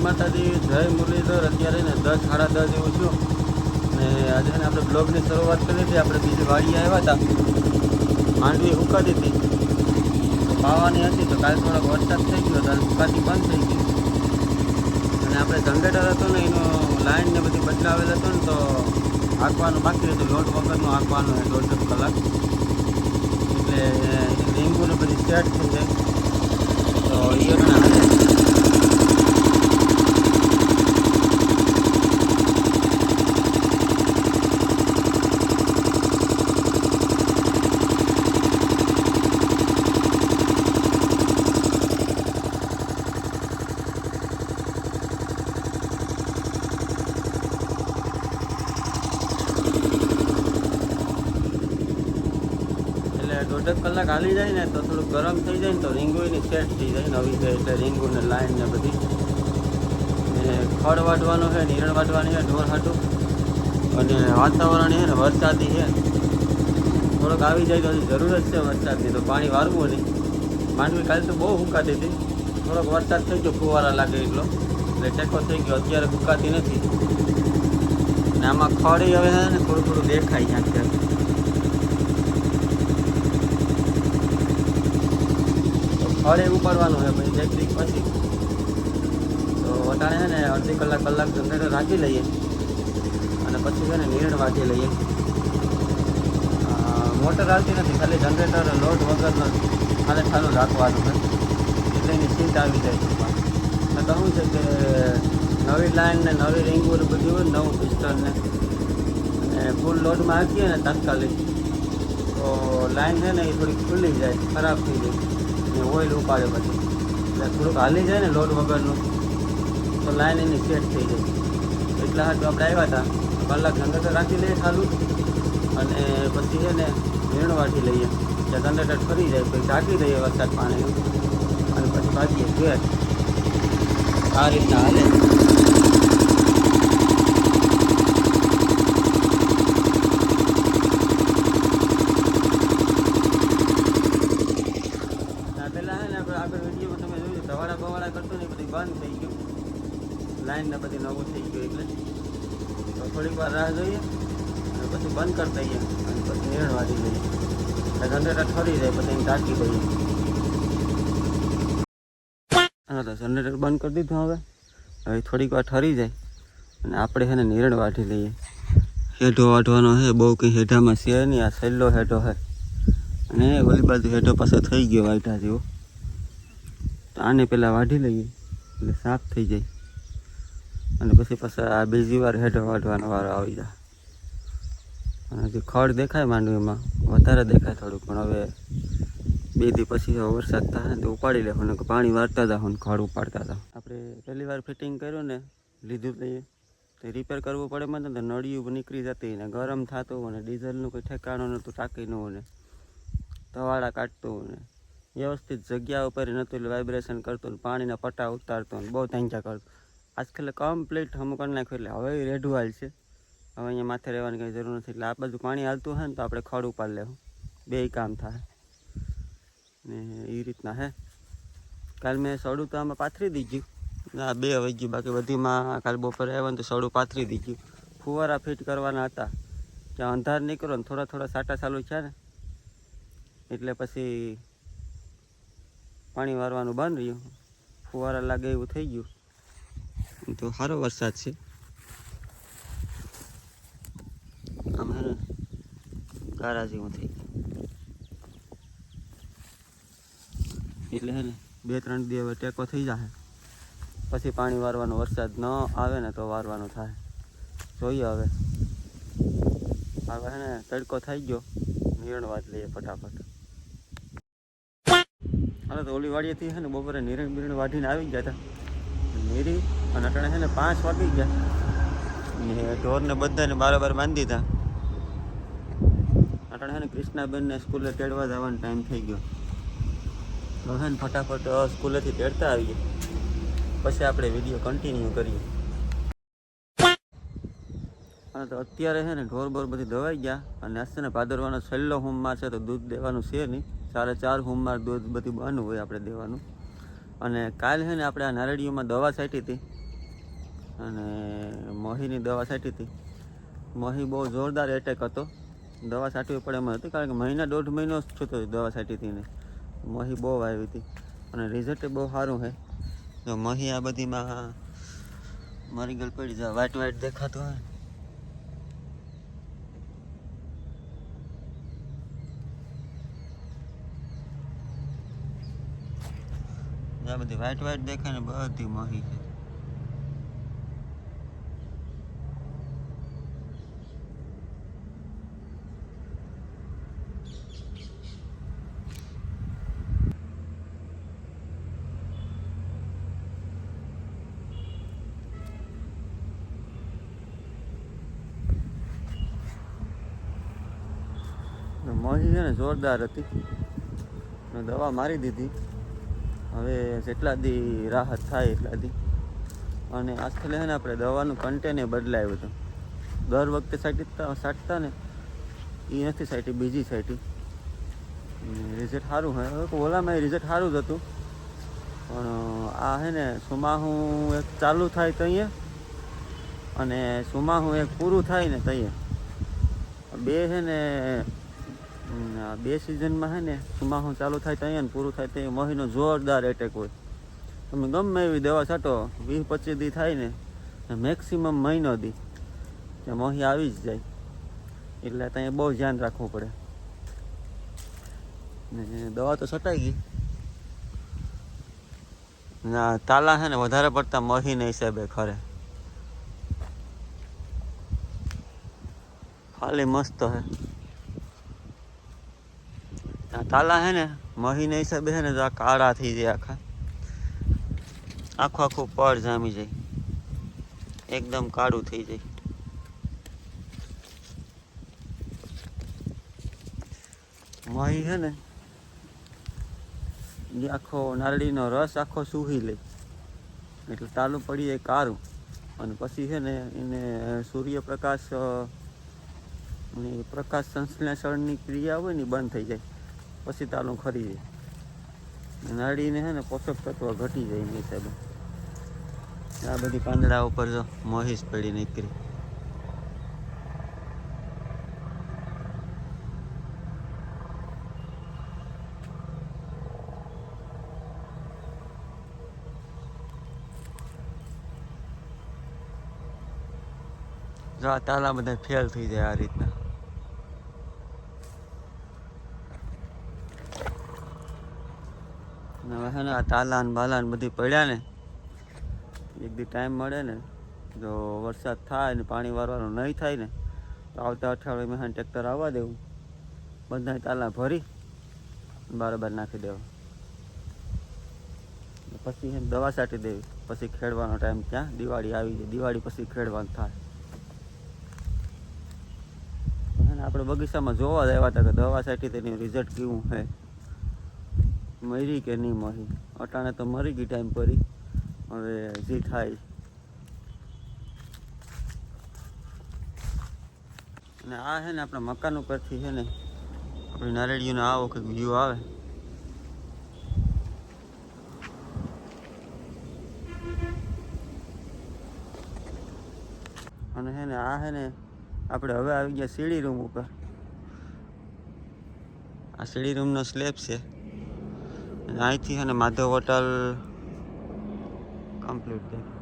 માતાજી, જય મુરલીધર। અત્યારે ને 10 સાડા 10 જેવું છું ને આજે ને આપણે બ્લોગની શરૂઆત કરી હતી। આપણે બીજી વાડીએ આવ્યા હતા, માંડવી ઉકાતી હતી તો પાવાની હતી, તો કાલે થોડોક વરસાદ થઈ ગયો તો ઉકાતી બંધ થઈ ગઈ અને આપણે જનરેટર હતો ને એનો લાઈન ને બધી બદલાવેલ હતો ને તો આંકવાનું બાકી હતું, લોટ વગરનું આંકવાનું 1.5 કલાક, એટલે ડેન્ગ્યુને બધી સેટ થઈ જાય તો એ દોઢ કલાક હાલી જાય ને તો થોડું ગરમ થઈ જાય ને તો રીંગુની સેટ થઈ જાય નવી છે, એટલે રીંગુને લાઈન ને બધી ને ખડ વાટવાનું છે, નીરણ વાટવાની છે ઢોર હાટું, અને વાતાવરણ છે ને વરસાદી છે, થોડોક આવી જાય તો હજી જરૂર જ છે વરસાદની, તો પાણી વારવું નહીં। માંડવી કાલે તો બહુ હુકાતી હતી, થોડોક વરસાદ થઈ ગયો ફુવારા લાગે એટલો એટલે ટેકો થઈ ગયો, અત્યારે હુકાતી નથી ને આમાં ખડ હવે છે ને થોડું થોડું દેખાય છે અત્યારે। ખડે ઉપાડવાનું છે પછી ઇલેક્ટ્રિક પછી તો વટાણે છે ને અડધી કલાક જનરેટર રાખી લઈએ અને પછી છે ને નીરણ વાટી લઈએ। મોટર આવતી નથી, ખાલી જનરેટર લોડ વગરનો ખાલી રાખવાનું છે એટલે એની સીટ આવી જાય છે। તો કહું છે કે નવી લાઈન ને નવી રીંગું બધી હોય, નવું પિસ્ટન ને ફૂલ લોડમાં આપીએ ને તાત્કાલિક તો લાઈન છે ને એ થોડીક ખુલ્લી જાય, ખરાબ થઈ જાય, ઓઇલ ઉપાડે પછી એટલે થોડુંક હાલી જાય ને લોડ વગરનું તો લાઈન એની સેટ થઈ જાય। એટલા હાટું આપણે આવ્યા હતા, કલાક જનરેટર રાખી લઈએ ચાલુ અને પછી છે ને નીરણ વાટી લઈએ, ત્યાં જનરેટર ફરી જાય પછી ઢાંકી દઈએ વરસાદ પાણીનું અને પછી ભાગીએ ઘેર। આ રીતના હાલે। દવાડા બવાડા કરતો ને બધી બંધ થઈ ગયું, લાઈન ને બધી નવું થઈ ગયું, એટલે તો થોડીક વાર રાહ જોઈએ અને પછી બંધ કરી દઈએ અને પછી નીરણ વાટી દઈએ એટલે જનરેટર ઠરી જાય પછી એને ટાંકી દઈએ। હા તો જનરેટર બંધ કરી દીધું, હવે થોડીક વાર ઠરી જાય અને આપણે છે ને નીરણ વાટી લઈએ। હેઠો વાટવાનો છે, બહુ કંઈ હેઠામાં છે નહીં, આ છેલ્લો હેઠો છે અને ઓલી બાજુ હેઠો પાછો થઈ ગયો વાઈટા જેવો, તો આને પહેલાં વાઢી લઈએ એટલે સાફ થઈ જાય અને પછી પાછા આ બીજી વાર હેઠો વાઢવાનો વારો આવી જાય। અને હજી ખડ દેખાય માંડવીમાં વધારે દેખાય થોડુંક, પણ હવે 2 દી પછી વરસાદ થાય તો ઉપાડી લેવું ને પાણી વારતા જાવ ને ખડ ઉપાડતા જાવ। આપણે પહેલી વાર ફિટિંગ કર્યું ને લીધું લઈએ તો રિપેર કરવું પડે મને તો નળિયું નીકળી જતી ને ગરમ થતું હોય ને ડીઝલનું કોઈ ઠેકાણું નહોતું, ટાંકીનું હોય ને ધવાડા કાઢતું હોય ને વ્યવસ્થિત જગ્યા ઉપર નહોતું, એટલે વાઇબ્રેશન કરતું ને પાણીના પટ્ટા ઉતારતો ને બહુ ધાંચા કરતો। આજકાલ કમ્પ્લીટ હમ કરી નાખ્યું એટલે હવે રેઢું હાલ છે, હવે અહીંયા માથે રહેવાની કંઈ જરૂર નથી, એટલે આ બાજુ પાણી હાલતું હોય ને તો આપણે ખડ ઉપાડી લેવું, 2 કામ થાય ને એ રીતના હે। કાલે મેં સડું તો આમાં પાથરી દીધું, આ 2 વહી ગયું, બાકી બધીમાં કાલે બપોરે આવ્યા ને તો સડું પાથરી દીધું। ફુવારા ફિટ કરવાના હતા, ત્યાં અંધાર નીકળો ને થોડા સાટા ચાલુ છે ને એટલે પછી પાણી વારવાનું બંધ રહ્યું, ફુવારા લાગે એવું થઈ ગયું, તો સારો વરસાદ છે। આમ હે ને ગારા જેવું થઈ ગયું, એટલે હે ને 2-3 દી હવે ટેકો થઈ જાય પછી પાણી વારવાનો, વરસાદ ન આવે ને તો વારવાનું થાય, જોઈએ હવે હે ને તડકો થઈ ગયો, નીરણ વાટ લઈએ ફટાફટ। હાલો તો ઓલી વાડીએથી છે ને બપોરે નીરણ વાઢીને આવી ગયા હતા નીરી, અને અટાણે છે ને 5 વાગી ગયા ને ઢોરને બધાને બારોબાર બાંધી દીધા। અટાણે છે ને કૃષ્ણાબેનને સ્કૂલે તેડવા જવાનો ટાઈમ થઈ ગયો, તો છે ને ફટાફટ સ્કૂલેથી તેડતા આવીએ પછી આપણે વિડીયો કન્ટિન્યુ કરીએ। હા તો અત્યારે છે ને ઢોર બોર બધી દવાઈ ગયા અને આજ છે ને ભાદરવાનો છેલ્લો સોમવાર છે તો દૂધ દેવાનું છે નહીં, 4.5 સોમવાર દૂધ બધી બંધ હોય આપણે દેવાનું। અને કાલ છે ને આપણે આ નારળીઓમાં દવા છાંટી હતી અને મહીની દવા છાંટી હતી. મહી બહુ જોરદાર એટેક હતો, દવા છાંટવી પડે એમ હતી, કારણ કે મહિના 1.5 મહિનો જ થતો દવા છાંટી હતી ને. મહી બહુ આવી હતી અને રિઝલ્ટ બહુ સારું છે. જો મહી આ બધીમાં મારી ગલ પડી જાય, વ્હાઈટ વ્હાઈટ દેખાતું હોય. આ બધી વ્હાઈટ વ્હાઈટ દેખાય ને બધી મહી છે. મહી છે ને જોરદાર હતી, દવા મારી દીધી. હવે જેટલા દી રાહત થાય એટલા દી. અને આજકાલ છે ને આપણે દવાનું કન્ટેન બદલાયું હતું. દર વખતે છાંટતા ને એ નથી છાંટી, બીજી છાંટી. રિઝલ્ટ સારું હોય. ઓલામાં રિઝલ્ટ સારું જ હતું, પણ આ છે ને સુમાહું એક ચાલુ થાય તો અહીંયા, અને સુમાહું એક પૂરું થાય ને ત્યાં બે છે ને, બે સિઝનમાં છે ને સુમાહું ચાલુ થાય તો અહીંયા ને પૂરું થાય તો મહીનો જોરદાર એટેક હોય. તમે ગમે એવી દવા છાંટો 20-25 દી થાય ને, મેક્સિમમ મહિનો દી ત્યાં મહી આવી જ જાય. એટલે ત્યાં બહુ ધ્યાન રાખવું પડે. ને દવા તો છટાઈ ગઈ. ના તાલા છે ને વધારે પડતા મહીના હિસાબે ખરે, ખાલી મસ્ત હે. તાલા હે ને મહીના હિસાબે છે ને તો આ કાળા થઈ જાય, આખું પડ જામી જાય, એકદમ કાળું થઈ જાય. મહી છે ને એ આખો નારળીનો રસ આખો સૂહી લે, એટલે તાલું પડી જાય કાળું. અને પછી છે ને એને સૂર્યપ્રકાશ પ્રકાશ સંશ્લેષણની ક્રિયા હોય ને બંધ થઈ જાય, પછી તાલું ખરી જાય. નાળીને છે ને પોષક તત્વ ઘટી જાય એની હિસાબે. આ બધી પાંદડા ઉપર જો મહીસ પડી નીકળી. જો આ તાલા બધા ફેલ થઈ જાય આ રીતના. હવે છે ને આ તાલાન બાલાન બધી પડ્યા ને, એક દી ટાઈમ મળે ને, જો વરસાદ થાય ને પાણી વારવાનું નહીં થાય ને, તો આવતા અઠવાડિયે મેં ટ્રેક્ટર આવવા દેવું, બધા તાલા ભરી બરાબર નાખી દેવા. પછી દવા છાંટી દેવી, પછી ખેડવાનો ટાઈમ ત્યાં દિવાળી આવી જાય. દિવાળી પછી ખેડવાનું થાય. આપણે બગીચામાં જોવા જ આવ્યા હતા કે દવા છાંટી તેનું રિઝલ્ટ કેવું છે, મરી કે નહીં મરી. અટાણે તો મરી ગઈ ટાઈમ પરી, હવે જે થાય. અને આ છે ને આપણા મકાન ઉપરથી છે ને આપણી નારેળીઓનો આવો કંઈક વ્યૂ આવે. અને છે ને આ છે ને આપણે હવે આવી ગયા સીડી રૂમ ઉપર. આ સીડી રૂમનો સ્લેબ છે. અહીંથી છે ને માધવ હોટલ કમ્પ્લીટ થાય.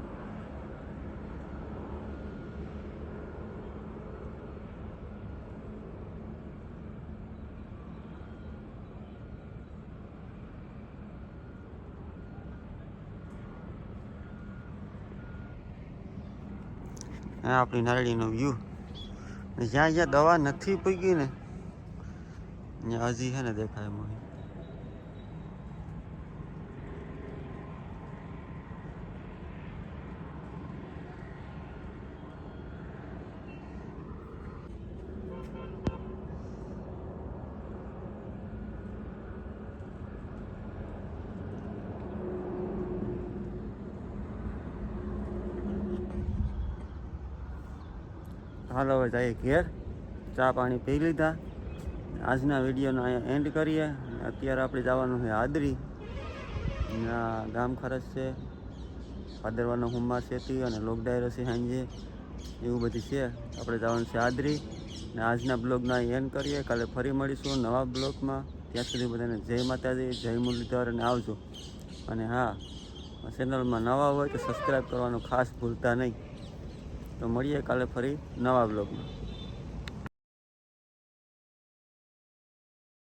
આ આપણી નારળીનો વ્યૂ. જ્યાં જ્યાં દવા નથી પૂગી ને ત્યાં હજી છે ને દેખાય મને. હાલો હવે જઈએ ઘેર, ચા પાણી પી લીધા. આજના વિડીયોનો અહીંયા એન્ડ કરીએ. અત્યારે આપણે જવાનું છે આદરી, ગામ ખરચ છે. ભાદરવાનો હુમાસ હતી અને લોક ડાયરો છે સાંજે એવું બધું છે. આપણે જવાનું છે આદરી ને આજના બ્લોગના એન્ડ કરીએ. કાલે ફરી મળીશું નવા બ્લોગમાં. ત્યાં સુધી બધાને જય માતાજી, જય મુરલીધર અને આવજો. અને હા, ચેનલમાં નવા હોય તો સબસ્ક્રાઈબ કરવાનું ખાસ ભૂલતા નહીં. તો મળીએ કાલે ફરી નવા બ્લોગમાં.